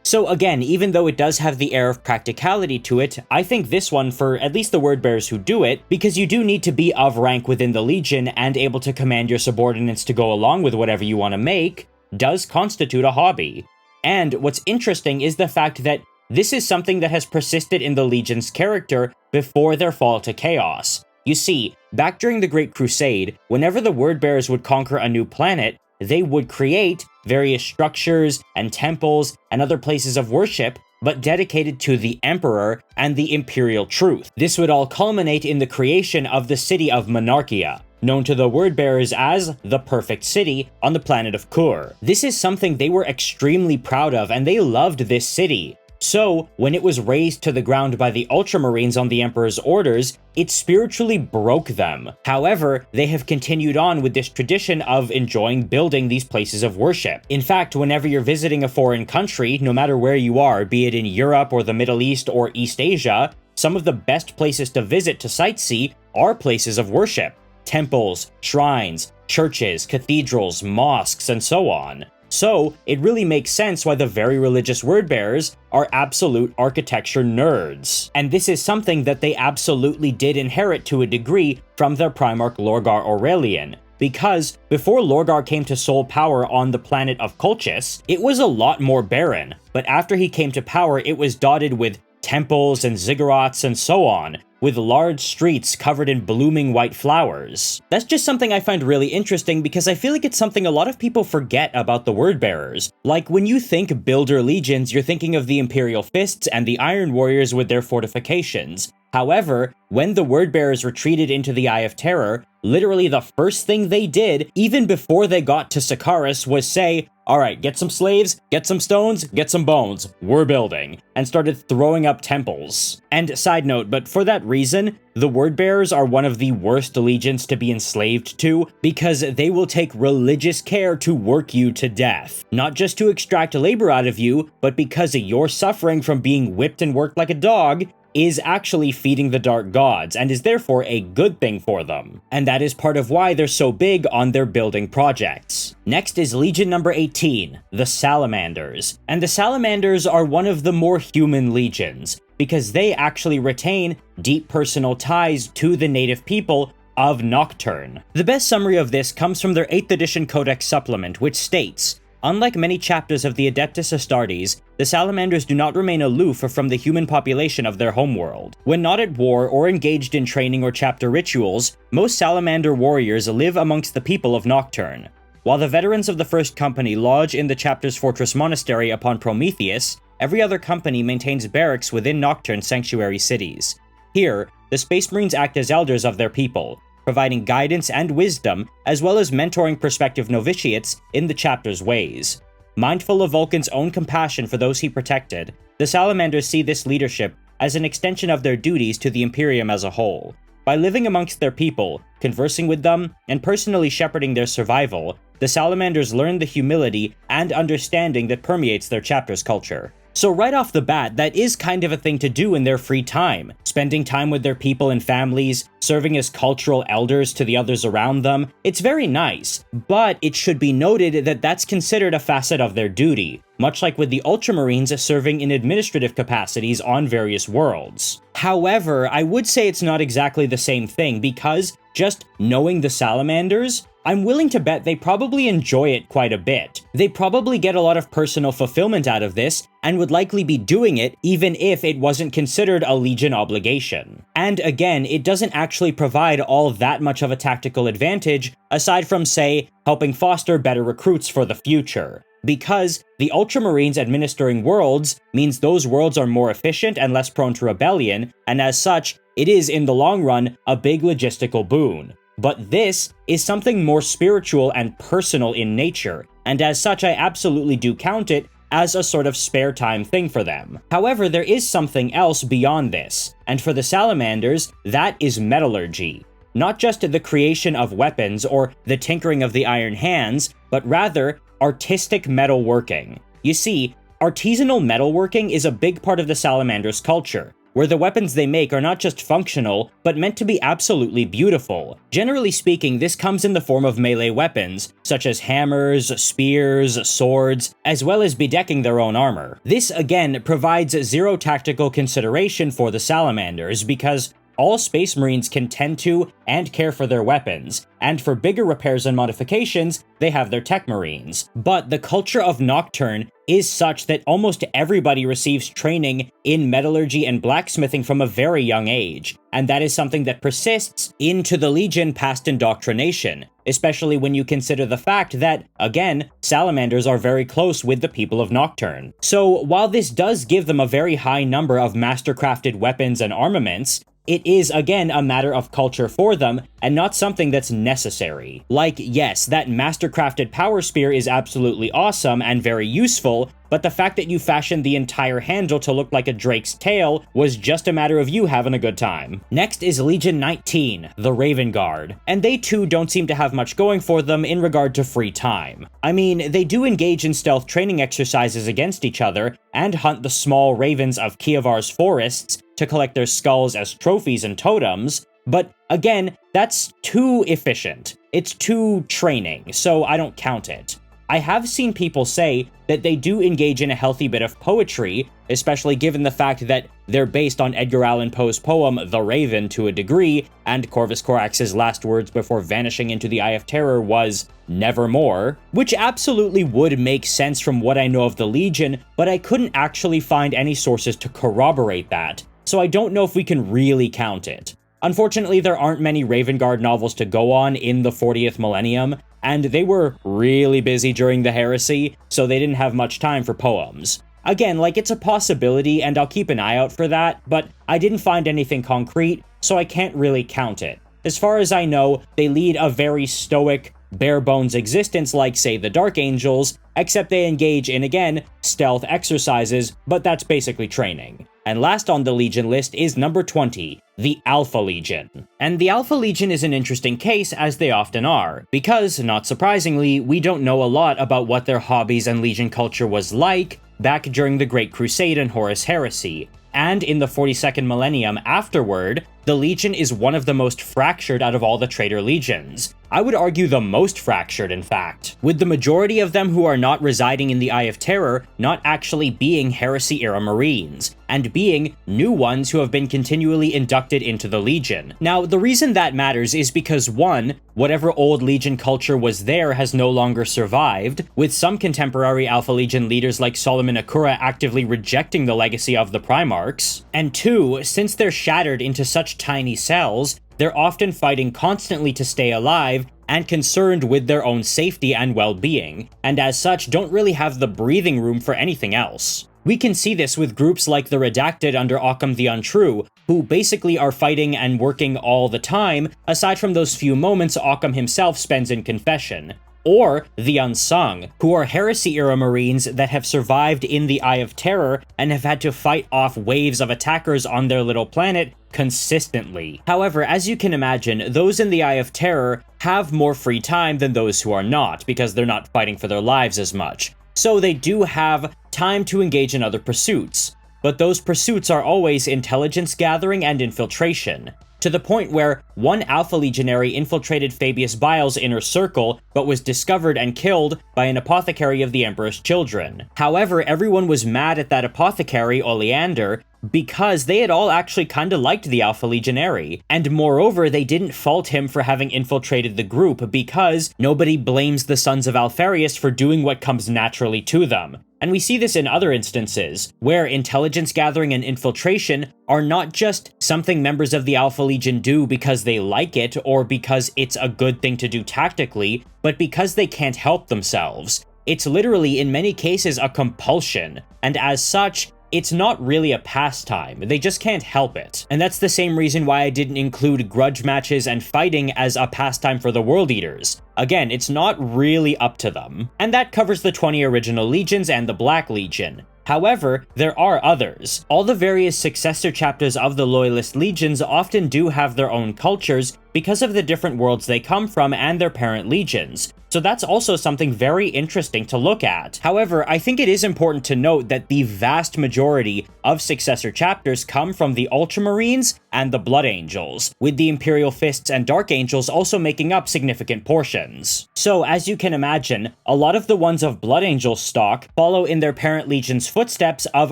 So again, even though it does have the air of practicality to it, I think this one, for at least the word-bearers who do it, because you do need to be of rank within the Legion and able to command your subordinates to go along with whatever you want to make, does constitute a hobby. And what's interesting is the fact that this is something that has persisted in the Legion's character before their fall to chaos. You see, back during the Great Crusade, whenever the word-bearers would conquer a new planet, they would create various structures and temples and other places of worship, but dedicated to the Emperor and the Imperial truth. This would all culminate in the creation of the city of Monarchia, known to the word-bearers as the Perfect City on the planet of Kur. This is something they were extremely proud of, and they loved this city. So, when it was razed to the ground by the Ultramarines on the Emperor's orders, it spiritually broke them. However, they have continued on with this tradition of enjoying building these places of worship. In fact, whenever you're visiting a foreign country, no matter where you are, be it in Europe or the Middle East or East Asia, some of the best places to visit to sightsee are places of worship. Temples, shrines, churches, cathedrals, mosques, and so on. So, it really makes sense why the very religious word-bearers are absolute architecture nerds. And this is something that they absolutely did inherit to a degree from their Primarch Lorgar Aurelian, because before Lorgar came to sole power on the planet of Colchis, it was a lot more barren, but after he came to power it was dotted with temples and ziggurats and so on, with large streets covered in blooming white flowers. That's just something I find really interesting because I feel like it's something a lot of people forget about the word-bearers. Like, when you think Builder Legions, you're thinking of the Imperial Fists and the Iron Warriors with their fortifications. However, when the word-bearers retreated into the Eye of Terror, literally the first thing they did, even before they got to Sakaris, was say, "Alright, get some slaves, get some stones, get some bones, we're building," and started throwing up temples. And side note, but for that reason, the word-bearers are one of the worst legions to be enslaved to, because they will take religious care to work you to death. Not just to extract labor out of you, but because you're suffering from being whipped and worked like a dog, is actually feeding the dark gods, and is therefore a good thing for them. And that is part of why they're so big on their building projects. Next is Legion number 18, the Salamanders. And the Salamanders are one of the more human legions, because they actually retain deep personal ties to the native people of Nocturne. The best summary of this comes from their 8th edition Codex supplement, which states, "Unlike many chapters of the Adeptus Astartes, the Salamanders do not remain aloof from the human population of their homeworld. When not at war or engaged in training or chapter rituals, most Salamander warriors live amongst the people of Nocturne. While the veterans of the First Company lodge in the chapter's fortress monastery upon Prometheus, every other company maintains barracks within Nocturne's sanctuary cities. Here, the Space Marines act as elders of their people, providing guidance and wisdom, as well as mentoring prospective novitiates in the chapter's ways. Mindful of Vulcan's own compassion for those he protected, the Salamanders see this leadership as an extension of their duties to the Imperium as a whole. By living amongst their people, conversing with them, and personally shepherding their survival, the Salamanders learn the humility and understanding that permeates their chapter's culture." So right off the bat, that is kind of a thing to do in their free time. Spending time with their people and families, serving as cultural elders to the others around them. It's very nice, but it should be noted that that's considered a facet of their duty, much like with the Ultramarines serving in administrative capacities on various worlds. However, I would say it's not exactly the same thing, because just knowing the Salamanders, I'm willing to bet they probably enjoy it quite a bit. They probably get a lot of personal fulfillment out of this, and would likely be doing it even if it wasn't considered a Legion obligation. And again, it doesn't actually provide all that much of a tactical advantage, aside from, say, helping foster better recruits for the future. Because the Ultramarines administering worlds means those worlds are more efficient and less prone to rebellion, and as such, it is in the long run a big logistical boon. But this is something more spiritual and personal in nature, and as such I absolutely do count it as a sort of spare time thing for them. However, there is something else beyond this, and for the Salamanders, that is metallurgy. not just the creation of weapons or the tinkering of the iron hands, but rather artistic metalworking. You see, artisanal metalworking is a big part of the Salamanders' culture, where the weapons they make are not just functional, but meant to be absolutely beautiful. Generally speaking, this comes in the form of melee weapons, such as hammers, spears, swords, as well as bedecking their own armor. This, again, provides zero tactical consideration for the Salamanders, because all Space Marines can tend to and care for their weapons, and for bigger repairs and modifications, they have their Tech Marines. But the culture of Nocturne is such that almost everybody receives training in metallurgy and blacksmithing from a very young age, and that is something that persists into the Legion past indoctrination, especially when you consider the fact that, again, Salamanders are very close with the people of Nocturne. So while this does give them a very high number of master-crafted weapons and armaments, it is, again, a matter of culture for them, and not something that's necessary. Like, yes, that master-crafted power spear is absolutely awesome and very useful, but the fact that you fashioned the entire handle to look like a drake's tail was just a matter of you having a good time. Next is Legion 19, the Raven Guard, and they too don't seem to have much going for them in regard to free time. I mean, they do engage in stealth training exercises against each other, and hunt the small ravens of Kievar's forests to collect their skulls as trophies and totems, but again, that's too efficient. It's too training, so I don't count it. I have seen people say that they do engage in a healthy bit of poetry, especially given the fact that they're based on Edgar Allan Poe's poem The Raven to a degree, and Corvus Corax's last words before vanishing into the Eye of Terror was "Nevermore," which absolutely would make sense from what I know of the Legion, but I couldn't actually find any sources to corroborate that, so I don't know if we can really count it. Unfortunately, there aren't many Raven Guard novels to go on in the 40th millennium, and they were really busy during the heresy, so they didn't have much time for poems. Again, like, it's a possibility, and I'll keep an eye out for that, but I didn't find anything concrete, so I can't really count it. As far as I know, they lead a very stoic, bare-bones existence like, say, the Dark Angels, except they engage in, again, stealth exercises, but that's basically training. And last on the Legion list is number 20, the Alpha Legion. And the Alpha Legion is an interesting case, as they often are, because, not surprisingly, we don't know a lot about what their hobbies and Legion culture was like back during the Great Crusade and Horus Heresy. And in the 42nd millennium afterward, the Legion is one of the most fractured out of all the traitor legions. I would argue the most fractured, in fact, with the majority of them who are not residing in the Eye of Terror not actually being Heresy-era Marines, and being new ones who have been continually inducted into the Legion. Now, the reason that matters is because, one, whatever old Legion culture was there has no longer survived, with some contemporary Alpha Legion leaders like Solomon Akura actively rejecting the legacy of the Primarchs, and two, since they're shattered into such tiny cells, they're often fighting constantly to stay alive and concerned with their own safety and well-being, and as such don't really have the breathing room for anything else. We can see this with groups like the Redacted under Occam the Untrue, who basically are fighting and working all the time, aside from those few moments Occam himself spends in confession. Or the Unsung, who are Heresy-era Marines that have survived in the Eye of Terror and have had to fight off waves of attackers on their little planet consistently. However, as you can imagine, those in the Eye of Terror have more free time than those who are not, because they're not fighting for their lives as much. So they do have time to engage in other pursuits, but those pursuits are always intelligence gathering and infiltration, to the point where one Alpha Legionary infiltrated Fabius Bile's inner circle, but was discovered and killed by an apothecary of the Emperor's children. However, everyone was mad at that apothecary, Oleander, because they had all actually kinda liked the Alpha Legionary, and moreover, they didn't fault him for having infiltrated the group because nobody blames the Sons of Alpharius for doing what comes naturally to them. And we see this in other instances, where intelligence gathering and infiltration are not just something members of the Alpha Legion do because they like it or because it's a good thing to do tactically, but because they can't help themselves. It's literally, in many cases, a compulsion, and as such, it's not really a pastime, they just can't help it. And that's the same reason why I didn't include grudge matches and fighting as a pastime for the World Eaters. Again, it's not really up to them. And that covers the 20 original legions and the Black Legion. However, there are others. All the various successor chapters of the Loyalist legions often do have their own cultures, because of the different worlds they come from and their parent legions. So that's also something very interesting to look at. However, I think it is important to note that the vast majority of Successor Chapters come from the Ultramarines and the Blood Angels, with the Imperial Fists and Dark Angels also making up significant portions. So, as you can imagine, a lot of the ones of Blood Angel stock follow in their parent legion's footsteps of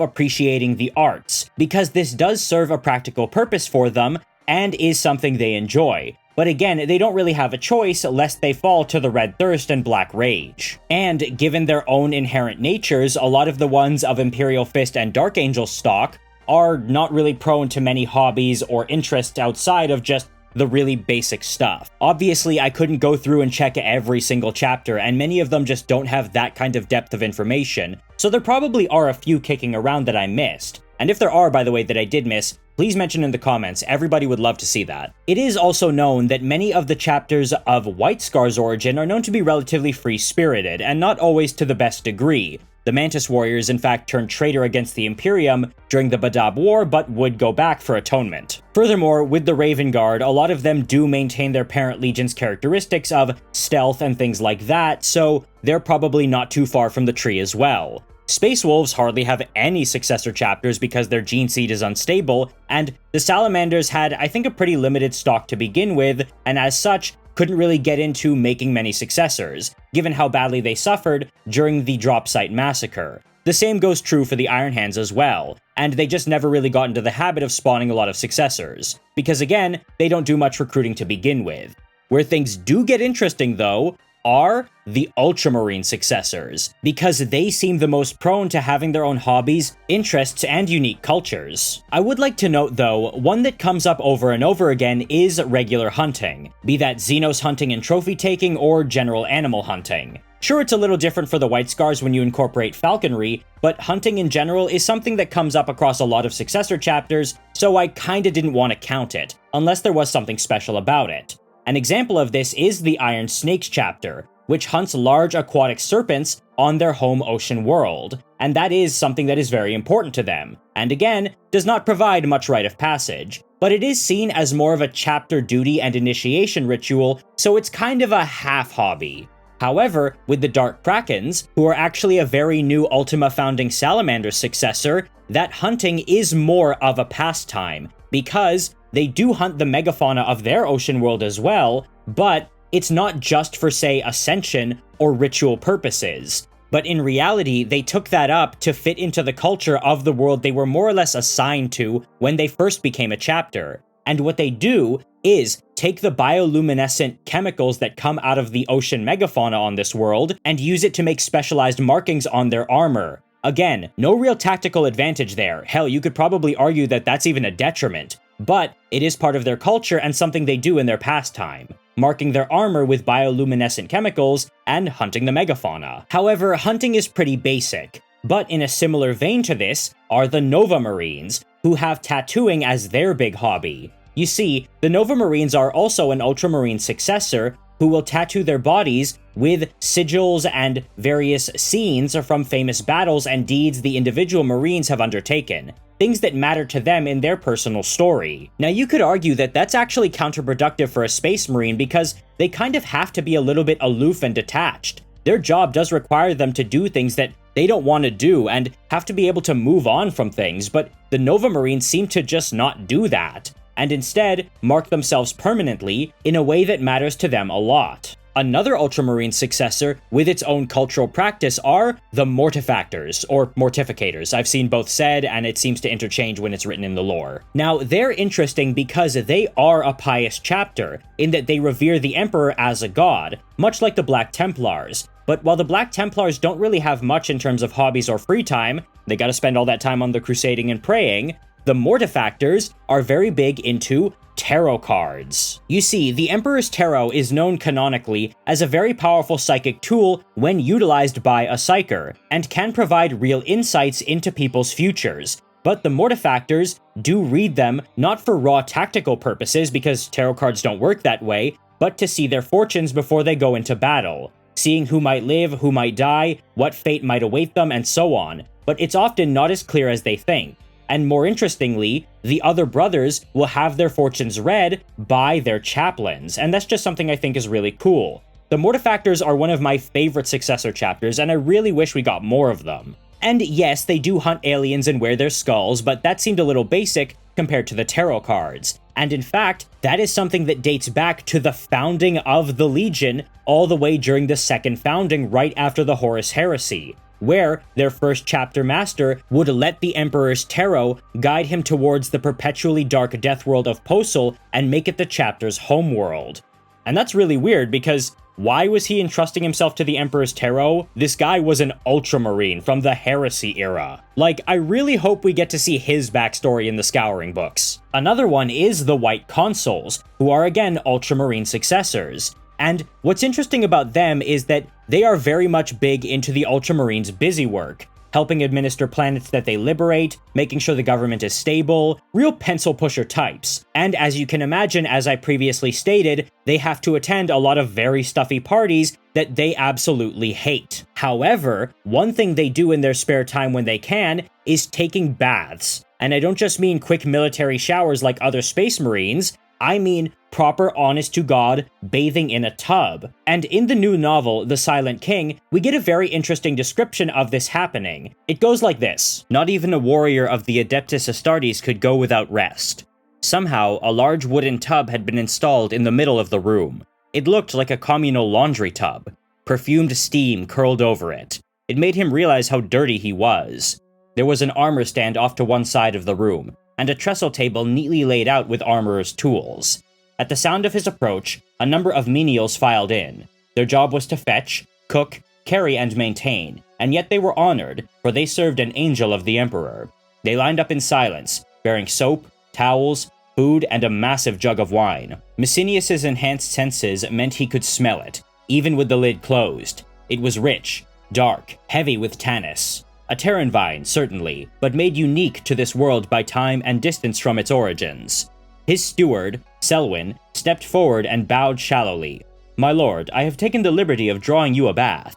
appreciating the arts, because this does serve a practical purpose for them and is something they enjoy. But again, they don't really have a choice lest they fall to the Red Thirst and Black Rage. And given their own inherent natures, a lot of the ones of Imperial Fist and Dark Angel stock are not really prone to many hobbies or interests outside of just the really basic stuff. Obviously, I couldn't go through and check every single chapter, and many of them just don't have that kind of depth of information, so there probably are a few kicking around that I missed. And if there are, by the way, that I did miss, please mention in the comments. Everybody would love to see that. It is also known that many of the chapters of White Scar's origin are known to be relatively free-spirited, and not always to the best degree. The Mantis Warriors in fact turned traitor against the Imperium during the Badab War, but would go back for atonement. Furthermore, with the Raven Guard, a lot of them do maintain their parent legion's characteristics of stealth and things like that, so they're probably not too far from the tree as well. Space Wolves hardly have any Successor Chapters because their gene seed is unstable, and the Salamanders had, I think, a pretty limited stock to begin with, and as such, couldn't really get into making many successors, given how badly they suffered during the Drop Site Massacre. The same goes true for the Iron Hands as well, and they just never really got into the habit of spawning a lot of successors, because again, they don't do much recruiting to begin with. Where things do get interesting, though, are the Ultramarine successors, because they seem the most prone to having their own hobbies, interests, and unique cultures. I would like to note, though, one that comes up over and over again is regular hunting, be that Xenos hunting and trophy taking or general animal hunting. Sure, it's a little different for the White Scars when you incorporate falconry, but hunting in general is something that comes up across a lot of Successor Chapters, so I kinda didn't want to count it, unless there was something special about it. An example of this is the Iron Snakes chapter, which hunts large aquatic serpents on their home ocean world, and that is something that is very important to them, and again, does not provide much rite of passage, but it is seen as more of a chapter duty and initiation ritual, so it's kind of a half hobby. However, with the Dark Krakens, who are actually a very new Ultima founding Salamander successor, that hunting is more of a pastime, because they do hunt the megafauna of their ocean world as well, but it's not just for, say, ascension or ritual purposes. But in reality, they took that up to fit into the culture of the world they were more or less assigned to when they first became a chapter. And what they do is take the bioluminescent chemicals that come out of the ocean megafauna on this world and use it to make specialized markings on their armor. Again, no real tactical advantage there. Hell, you could probably argue that that's even a detriment. But it is part of their culture and something they do in their pastime, marking their armor with bioluminescent chemicals and hunting the megafauna. However, hunting is pretty basic, but in a similar vein to this are the Nova Marines, who have tattooing as their big hobby. You see, the Nova Marines are also an Ultramarine successor who will tattoo their bodies with sigils and various scenes from famous battles and deeds the individual Marines have undertaken, things that matter to them in their personal story. Now, you could argue that that's actually counterproductive for a Space Marine because they kind of have to be a little bit aloof and detached. Their job does require them to do things that they don't want to do and have to be able to move on from things, but the Nova Marines seem to just not do that, and instead mark themselves permanently in a way that matters to them a lot. Another Ultramarine successor with its own cultural practice are the Mortifactors, or Mortificators. I've seen both said, and it seems to interchange when it's written in the lore. Now, they're interesting because they are a pious chapter, in that they revere the Emperor as a god, much like the Black Templars. But while the Black Templars don't really have much in terms of hobbies or free time, they gotta spend all that time on the crusading and praying, the Mortifactors are very big into tarot cards. You see, the Emperor's Tarot is known canonically as a very powerful psychic tool when utilized by a psyker, and can provide real insights into people's futures. But the Mortifactors do read them not for raw tactical purposes, because tarot cards don't work that way, but to see their fortunes before they go into battle, seeing who might live, who might die, what fate might await them, and so on. But it's often not as clear as they think. And more interestingly, the other brothers will have their fortunes read by their chaplains, and that's just something I think is really cool. The Mortifactors are one of my favorite Successor Chapters, and I really wish we got more of them. And yes, they do hunt aliens and wear their skulls, but that seemed a little basic compared to the tarot cards. And in fact, that is something that dates back to the founding of the Legion, all the way during the second founding right after the Horus heresy, where their first chapter master would let the Emperor's tarot guide him towards the perpetually dark death world of Posel and make it the chapter's homeworld. And that's really weird because why was he entrusting himself to the Emperor's tarot? This guy was an Ultramarine from the Heresy era. Like, I really hope we get to see his backstory in the Scouring books. Another one is the White Consuls, who are again Ultramarine successors. And what's interesting about them is that they are very much big into the Ultramarines' busy work, helping administer planets that they liberate, making sure the government is stable, real pencil pusher types. And as you can imagine, as I previously stated, they have to attend a lot of very stuffy parties that they absolutely hate. However, one thing they do in their spare time when they can is taking baths. And I don't just mean quick military showers like other Space Marines, I mean proper honest-to-God bathing in a tub. And in the new novel, The Silent King, we get a very interesting description of this happening. It goes like this: "Not even a warrior of the Adeptus Astartes could go without rest. Somehow, a large wooden tub had been installed in the middle of the room. It looked like a communal laundry tub. Perfumed steam curled over it. It made him realize how dirty he was. There was an armor stand off to one side of the room, and a trestle table neatly laid out with armorer's tools. At the sound of his approach, a number of menials filed in. Their job was to fetch, cook, carry, and maintain, and yet they were honored, for they served an angel of the Emperor. They lined up in silence, bearing soap, towels, food, and a massive jug of wine. Messinius's enhanced senses meant he could smell it, even with the lid closed. It was rich, dark, heavy with tannus. A Terran vine, certainly, but made unique to this world by time and distance from its origins. His steward, Selwyn, stepped forward and bowed shallowly. 'My lord, I have taken the liberty of drawing you a bath.'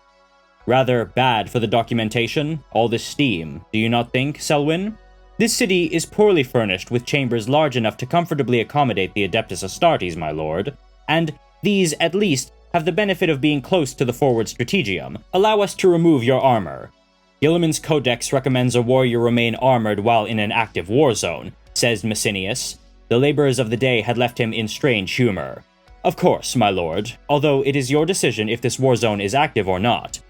'Rather bad for the documentation, all this steam, do you not think, Selwyn? This city is poorly furnished with chambers large enough to comfortably accommodate the Adeptus Astartes, my lord, and these, at least, have the benefit of being close to the forward strategium. Allow us to remove your armor. Gilliman's Codex recommends a warrior remain armored while in an active war zone,' says Messinius. The laborers of the day had left him in strange humor. 'Of course, my lord, although it is your decision if this war zone is active or not.'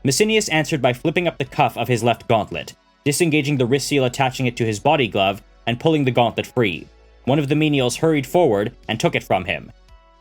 Messinius answered by flipping up the cuff of his left gauntlet, disengaging the wrist seal attaching it to his body glove, and pulling the gauntlet free. One of the menials hurried forward and took it from him.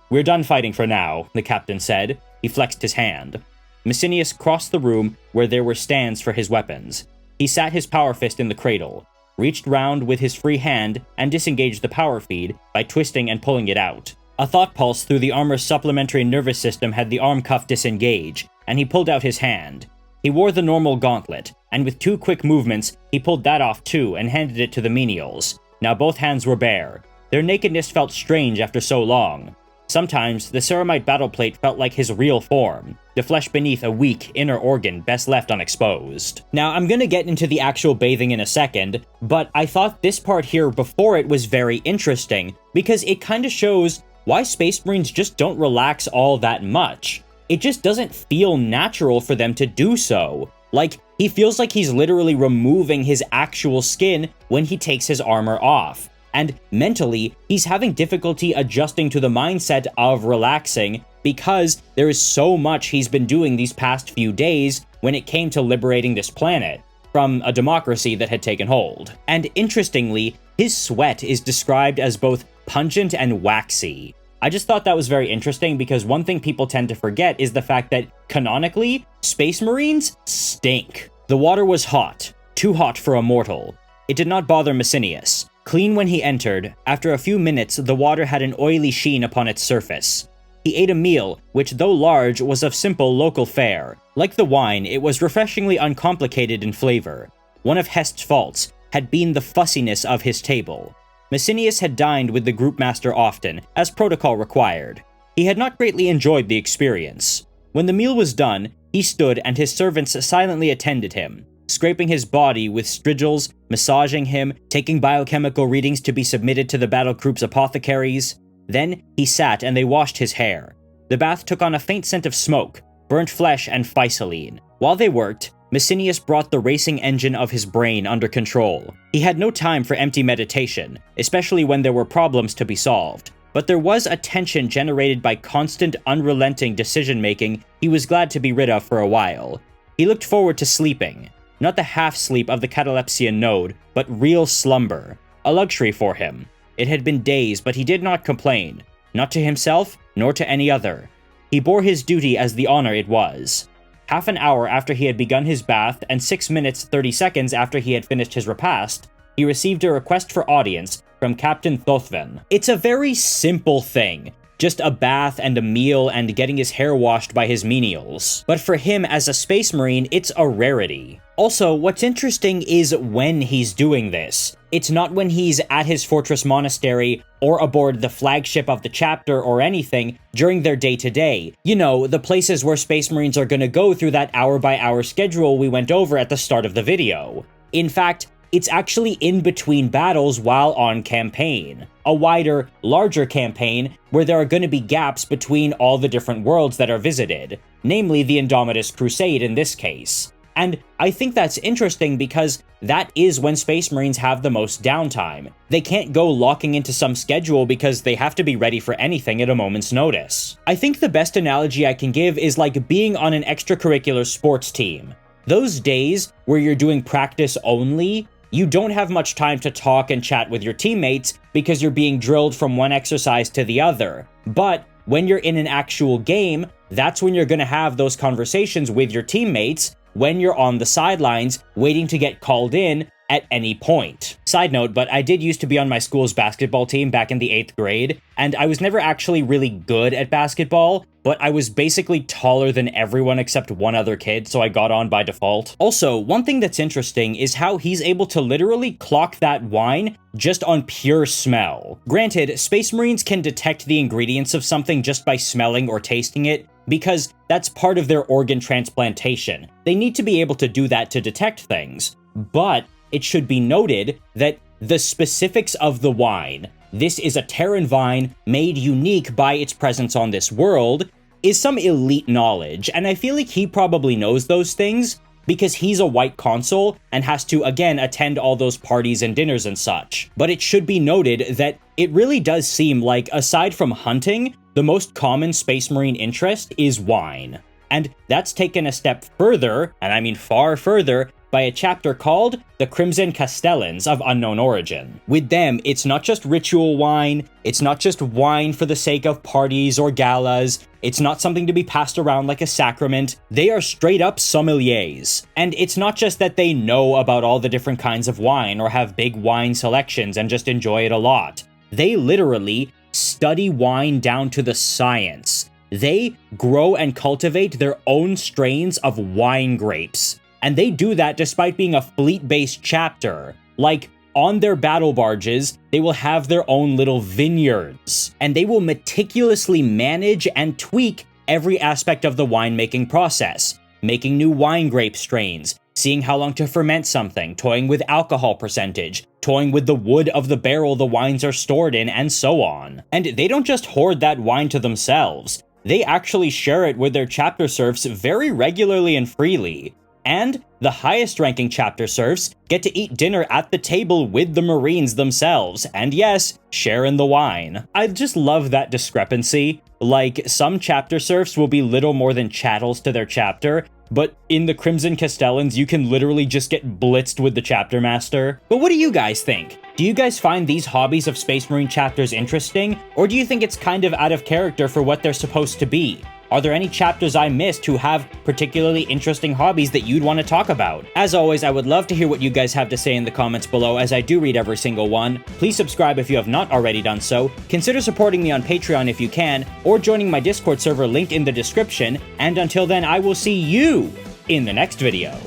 'We're done fighting for now,' the captain said. He flexed his hand. Messinius crossed the room where there were stands for his weapons. He sat his power fist in the cradle, reached round with his free hand, and disengaged the power feed by twisting and pulling it out. A thought pulse through the armor's supplementary nervous system had the arm cuff disengage, and he pulled out his hand. He wore the normal gauntlet, and with 2 quick movements, he pulled that off too and handed it to the menials. Now both hands were bare. Their nakedness felt strange after so long. Sometimes, the ceramite battleplate felt like his real form, the flesh beneath a weak inner organ best left unexposed. Now, I'm gonna get into the actual bathing in a second, but I thought this part here before it was very interesting, because it kinda shows why Space Marines just don't relax all that much. It just doesn't feel natural for them to do so. Like, he feels like he's literally removing his actual skin when he takes his armor off. And mentally, he's having difficulty adjusting to the mindset of relaxing because there is so much he's been doing these past few days when it came to liberating this planet from a democracy that had taken hold. And interestingly, his sweat is described as both pungent and waxy. I just thought that was very interesting because one thing people tend to forget is the fact that, canonically, Space Marines stink. The water was hot, too hot for a mortal. It did not bother Messinius. Clean when he entered, after a few minutes the water had an oily sheen upon its surface. He ate a meal, which though large, was of simple local fare. Like the wine, it was refreshingly uncomplicated in flavor. One of Hest's faults had been the fussiness of his table. Messinius had dined with the group master often, as protocol required. He had not greatly enjoyed the experience. When the meal was done, he stood and his servants silently attended him. scraping his body with strigils, massaging him, taking biochemical readings to be submitted to the battlegroup's apothecaries. Then he sat and they washed his hair. The bath took on a faint scent of smoke, burnt flesh, and physaline. While they worked, Messinius brought the racing engine of his brain under control. He had no time for empty meditation, especially when there were problems to be solved. But there was a tension generated by constant, unrelenting decision-making he was glad to be rid of for a while. He looked forward to sleeping. Not the half-sleep of the catalepsian node, but real slumber. A luxury for him. It had been days, but he did not complain. Not to himself, nor to any other. He bore his duty as the honor it was. Half an hour after he had begun his bath, and 6 minutes 30 seconds after he had finished his repast, he received a request for audience from Captain Thothven. It's a very simple thing. Just a bath and a meal and getting his hair washed by his menials. But for him as a space marine, it's a rarity. Also, what's interesting is when he's doing this. It's not when he's at his fortress monastery or aboard the flagship of the chapter or anything during their day-to-day. You know, the places where space marines are gonna go through that hour-by-hour schedule we went over at the start of the video. In fact, it's actually in between battles while on campaign. A wider, larger campaign where there are going to be gaps between all the different worlds that are visited, namely the Indomitus Crusade in this case. And I think that's interesting because that is when Space Marines have the most downtime. They can't go locking into some schedule because they have to be ready for anything at a moment's notice. I think the best analogy I can give is like being on an extracurricular sports team. Those days where you're doing practice only, you don't have much time to talk and chat with your teammates because you're being drilled from one exercise to the other. But when you're in an actual game, that's when you're going to have those conversations with your teammates when you're on the sidelines waiting to get called in at any point. Side note, but I did used to be on my school's basketball team back in the 8th grade, and I was never actually really good at basketball, but I was basically taller than everyone except one other kid, so I got on by default. Also, one thing that's interesting is how he's able to literally clock that wine just on pure smell. Granted, Space Marines can detect the ingredients of something just by smelling or tasting it, because that's part of their organ transplantation. They need to be able to do that to detect things. But it should be noted that the specifics of the wine, this is a Terran vine made unique by its presence on this world, is some elite knowledge, and I feel like he probably knows those things because he's a white consul and has to, again, attend all those parties and dinners and such. But it should be noted that it really does seem like, aside from hunting, the most common Space Marine interest is wine. And that's taken a step further, and I mean far further, by a chapter called the Crimson Castellans of Unknown Origin. With them, it's not just ritual wine, it's not just wine for the sake of parties or galas, it's not something to be passed around like a sacrament, they are straight up sommeliers. And it's not just that they know about all the different kinds of wine or have big wine selections and just enjoy it a lot. They literally study wine down to the science. They grow and cultivate their own strains of wine grapes. And they do that despite being a fleet-based chapter. Like, on their battle barges, they will have their own little vineyards. And they will meticulously manage and tweak every aspect of the winemaking process. Making new wine grape strains, seeing how long to ferment something, toying with alcohol percentage, toying with the wood of the barrel the wines are stored in, and so on. And they don't just hoard that wine to themselves. They actually share it with their chapter serfs very regularly and freely. And the highest-ranking chapter serfs get to eat dinner at the table with the Marines themselves, and yes, share in the wine. I just love that discrepancy. Like, some chapter serfs will be little more than chattels to their chapter, but in the Crimson Castellans, you can literally just get blitzed with the chapter master. But what do you guys think? Do you guys find these hobbies of Space Marine chapters interesting, or do you think it's kind of out of character for what they're supposed to be? Are there any chapters I missed who have particularly interesting hobbies that you'd want to talk about? As always, I would love to hear what you guys have to say in the comments below, as I do read every single one. Please subscribe if you have not already done so, consider supporting me on Patreon if you can, or joining my Discord server linked in the description, and until then, I will see you in the next video.